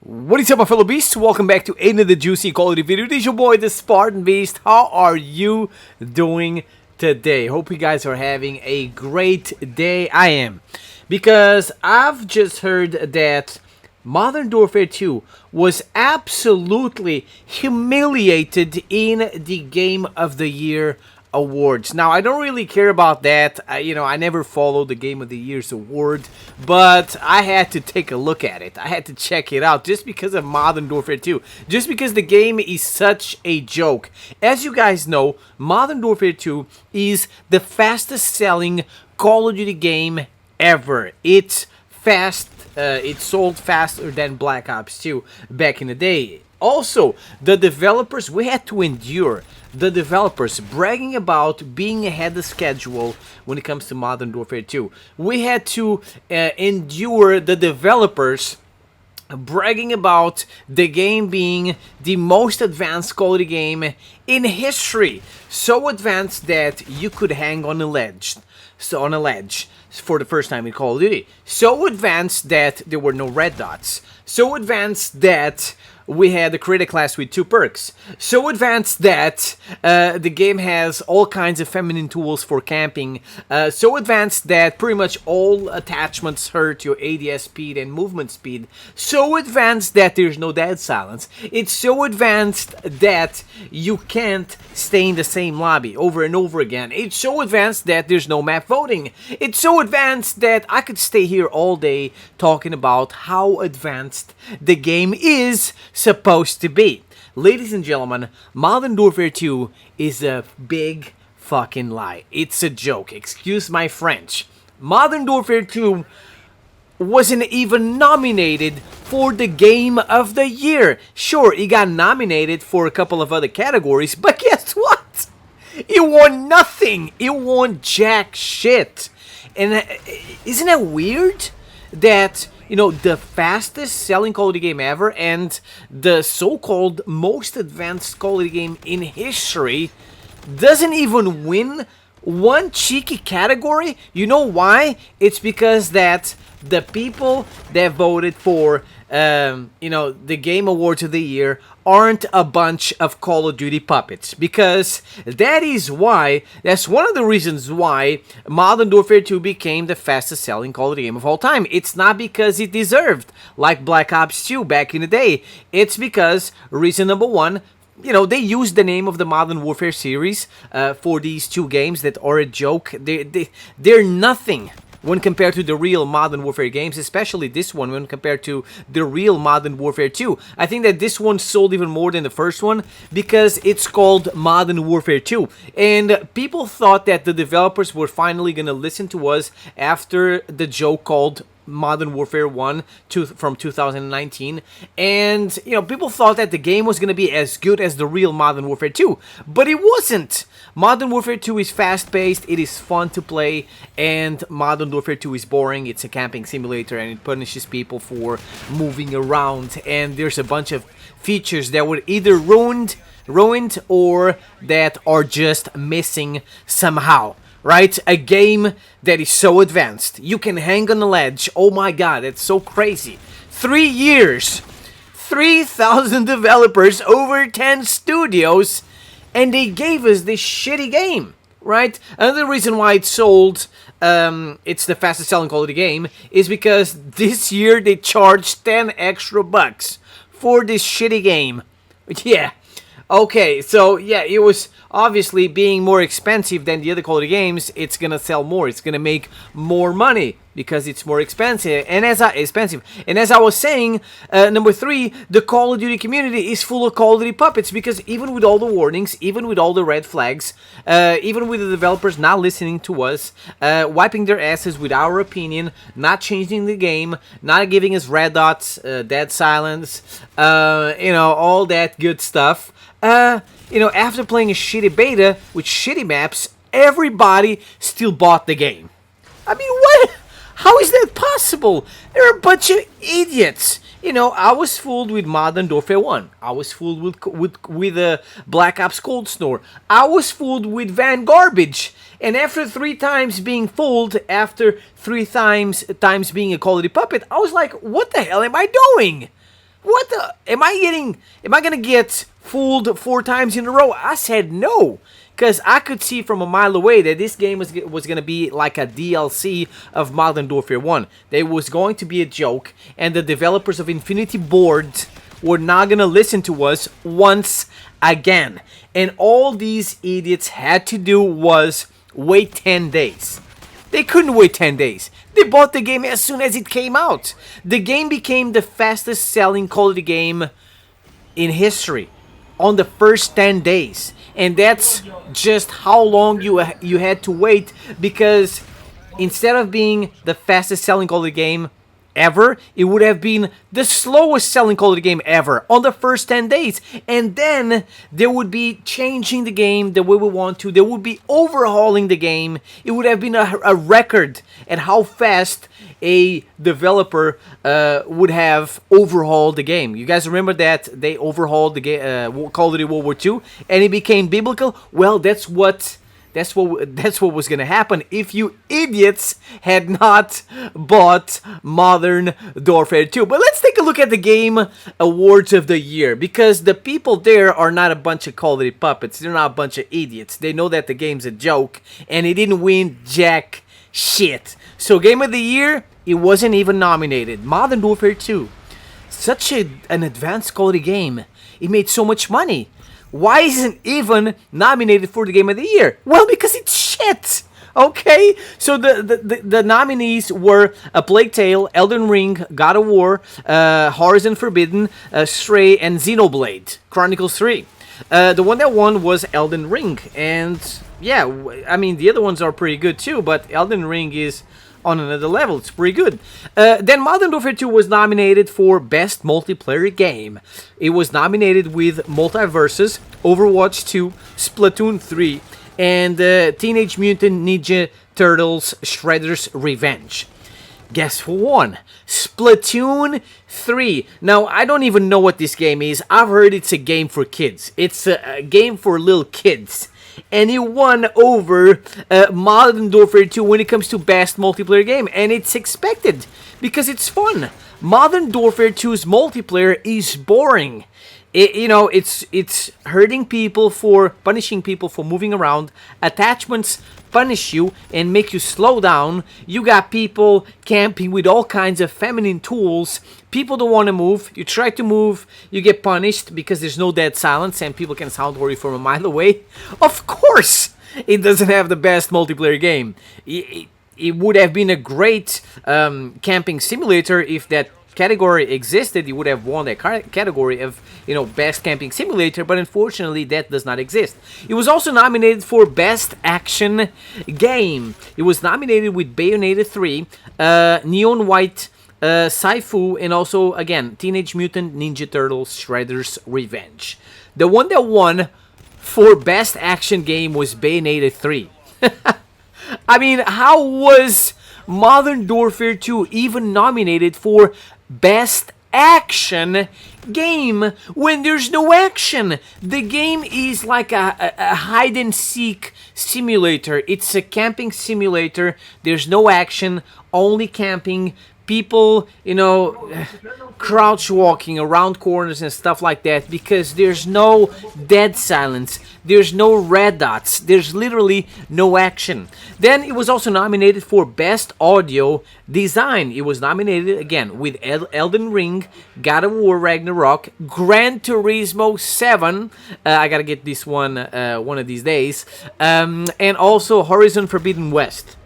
What is up, my fellow beasts? Welcome back to another juicy quality video. It is your boy, the Spartan Beast. How are you doing today? Hope you guys are having a great day. I am. Because I've just heard that Modern Warfare 2 was absolutely humiliated in the Game of the Year awards. Now, I don't really care about that. I never follow the Game of the Year's award, but I had to take a look at it. I had to check it out just because of Modern Warfare 2. Just because the game is such a joke. As you guys know, Modern Warfare 2 is the fastest selling Call of Duty game ever. It's fast. It sold faster than Black Ops 2 back in the day. Also, the developers, we had to endure the developers bragging about being ahead of schedule when it comes to Modern Warfare 2. We had to endure the developers bragging about the game being the most advanced Call of Duty game in history. So advanced that you could hang on a ledge. For the first time in Call of Duty. So advanced that there were no red dots. So advanced that we had the creator class with 2 perks. So advanced that the game has all kinds of feminine tools for camping. So advanced that pretty much all attachments hurt your ADS speed and movement speed. So advanced that there's no dead silence. It's so advanced that you can't stay in the same lobby over and over again. It's so advanced that there's no map voting. It's so advanced that I could stay here all day talking about how advanced the game is supposed to be. Ladies and gentlemen, Modern Warfare 2 is a big fucking lie. It's a joke. Excuse my French. Modern Warfare 2 wasn't even nominated for the Game of the Year. Sure, it got nominated for a couple of other categories, but guess what? It won nothing. It won jack shit. And isn't it weird that the fastest selling Call of Duty game ever and the so-called most advanced Call of Duty game in history doesn't even win one cheeky category? You know why? It's because that the people that voted for the Game Awards of the Year aren't a bunch of Call of Duty puppets. Because that's one of the reasons why Modern Warfare 2 became the fastest selling Call of Duty game of all time. It's not because it deserved, like Black Ops 2 back in the day. It's because, reason number one, they used the name of the Modern Warfare series for these 2 games that are a joke. They're nothing when compared to the real Modern Warfare games, especially this one when compared to the real Modern Warfare 2. I think that this one sold even more than the first one because it's called Modern Warfare 2. And people thought that the developers were finally going to listen to us after the joke called Modern Warfare 1 from 2019, and people thought that the game was going to be as good as the real Modern Warfare 2, but it wasn't. Modern Warfare 2 is fast-paced, it is fun to play, and Modern Warfare 2 is boring. It's a camping simulator and it punishes people for moving around, and there's a bunch of features that were either ruined or that are just missing somehow. Right? A game that is so advanced. You can hang on the ledge. Oh my god, it's so crazy. 3 years. 3,000 developers, over 10 studios, and they gave us this shitty game. Right? Another reason why it sold, it's the fastest selling Call of Duty game, is because this year they charged 10 extra bucks for this shitty game. Yeah. Okay, so yeah, it was obviously being more expensive than the other Call of Duty games. It's gonna sell more. It's gonna make more money because it's more expensive. And as I was saying, number 3, the Call of Duty community is full of Call of Duty puppets because even with all the warnings, even with all the red flags, even with the developers not listening to us, wiping their asses with our opinion, not changing the game, not giving us red dots, dead silence, all that good stuff. After playing a shitty beta with shitty maps, everybody still bought the game. I mean, what? How is that possible? They're a bunch of idiots. I was fooled with Modern Warfare 1. I was fooled with Black Ops Cold Snore. I was fooled with Van Garbage. And after 3 times being fooled, after 3 times being a Call of Duty puppet, I was like, what the hell am I doing? What the? Am I gonna get fooled 4 times in a row? I said no. Because I could see from a mile away that this game was going to be like a DLC of Modern Warfare 1. There was going to be a joke, and the developers of Infinity Ward were not going to listen to us once again. And all these idiots had to do was wait 10 days. They couldn't wait 10 days. They bought the game as soon as it came out. The game became the fastest selling Call of Duty game in history on the first 10 days. And that's just how long you had to wait, because instead of being the fastest selling Call of Duty game ever, it would have been the slowest selling Call of Duty game ever on the first 10 days. And then they would be changing the game the way we want to. They would be overhauling the game. It would have been a record at how fast a developer would have overhauled the game. You guys remember that they overhauled the game, Call of Duty World War II, and it became biblical? Well, that's what was gonna happen if you idiots had not bought Modern Warfare 2. But let's take a look at the Game Awards of the Year, because the people there are not a bunch of Call of Duty puppets. They're not a bunch of idiots. They know that the game's a joke, and it didn't win jack shit. So Game of the Year, it wasn't even nominated. Modern Warfare 2, such an advanced Call of Duty game. It made so much money. Why isn't even nominated for the Game of the Year? Well, because it's shit. Okay, so the nominees were A Plague Tale, Elden Ring, God of War, Horizon Forbidden, Stray, and Xenoblade Chronicles 3. The one that won was Elden Ring, and yeah, I mean the other ones are pretty good too, but Elden Ring is on another level. It's pretty good. Then Modern Warfare 2 was nominated for Best Multiplayer Game. It was nominated with Multiverses, Overwatch 2, Splatoon 3, and Teenage Mutant Ninja Turtles Shredder's Revenge. Guess who won? Splatoon 3. Now, I don't even know what this game is. I've heard it's a game for kids. It's a game for little kids. And it won over Modern Warfare 2 when it comes to best multiplayer game. And it's expected, because it's fun. Modern Warfare 2's multiplayer is boring. It's hurting people, punishing people for moving around. Attachments punish you and make you slow down. You got people camping with all kinds of feminine tools. People don't want to move. You try to move, you get punished because there's no dead silence and people can soundboard you from a mile away. Of course, it doesn't have the best multiplayer game. It would have been a great camping simulator if that category existed. You would have won that category of best camping simulator, but unfortunately that does not exist. It was also nominated for best action game. It was nominated with Bayonetta 3, Neon White, Saifu, and also again Teenage Mutant Ninja Turtles Shredder's Revenge. The one that won for best action game was Bayonetta 3. I mean, how was Modern Warfare 2 even nominated for best action game when there's no action? The game is like a hide and seek simulator. It's a camping simulator. There's no action, only camping. People, crouch walking around corners and stuff like that, because there's no dead silence, there's no red dots, there's literally no action. Then it was also nominated for Best Audio Design. It was nominated again with Elden Ring, God of War Ragnarok, Gran Turismo 7, I gotta get this one of these days, and also Horizon Forbidden West.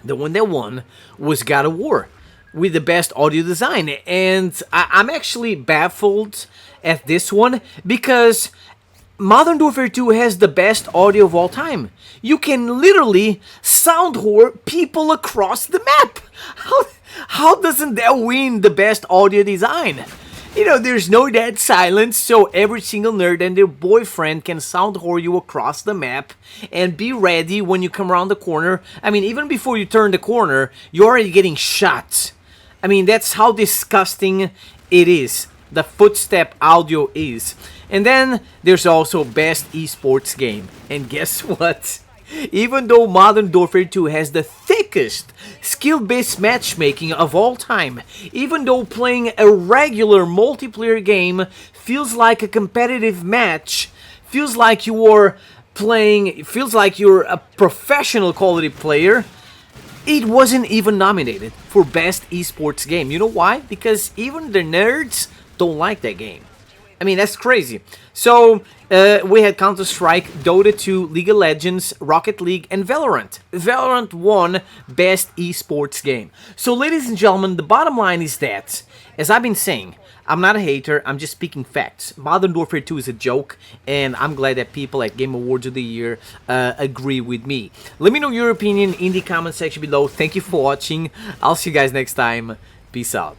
The one that won was God of War with the best audio design, and I'm actually baffled at this one because Modern Warfare 2 has the best audio of all time. You can literally sound whore people across the map. How doesn't that win the best audio design? There's no dead silence, so every single nerd and their boyfriend can sound whore you across the map and be ready when you come around the corner. I mean, even before you turn the corner, you're already getting shot. I mean, that's how disgusting it is. The footstep audio is. And then there's also best esports game. And guess what? Even though Modern Warfare 2 has the thickest skill-based matchmaking of all time, even though playing a regular multiplayer game feels like a competitive match, feels like you're a professional quality player, it wasn't even nominated for Best Esports Game. You know why? Because even the nerds don't like that game. I mean, that's crazy. So, we had Counter-Strike, Dota 2, League of Legends, Rocket League, and Valorant. Valorant won Best Esports Game. So, ladies and gentlemen, the bottom line is that, as I've been saying, I'm not a hater, I'm just speaking facts. Modern Warfare 2 is a joke, and I'm glad that people at Game Awards of the Year agree with me. Let me know your opinion in the comment section below. Thank you for watching. I'll see you guys next time. Peace out.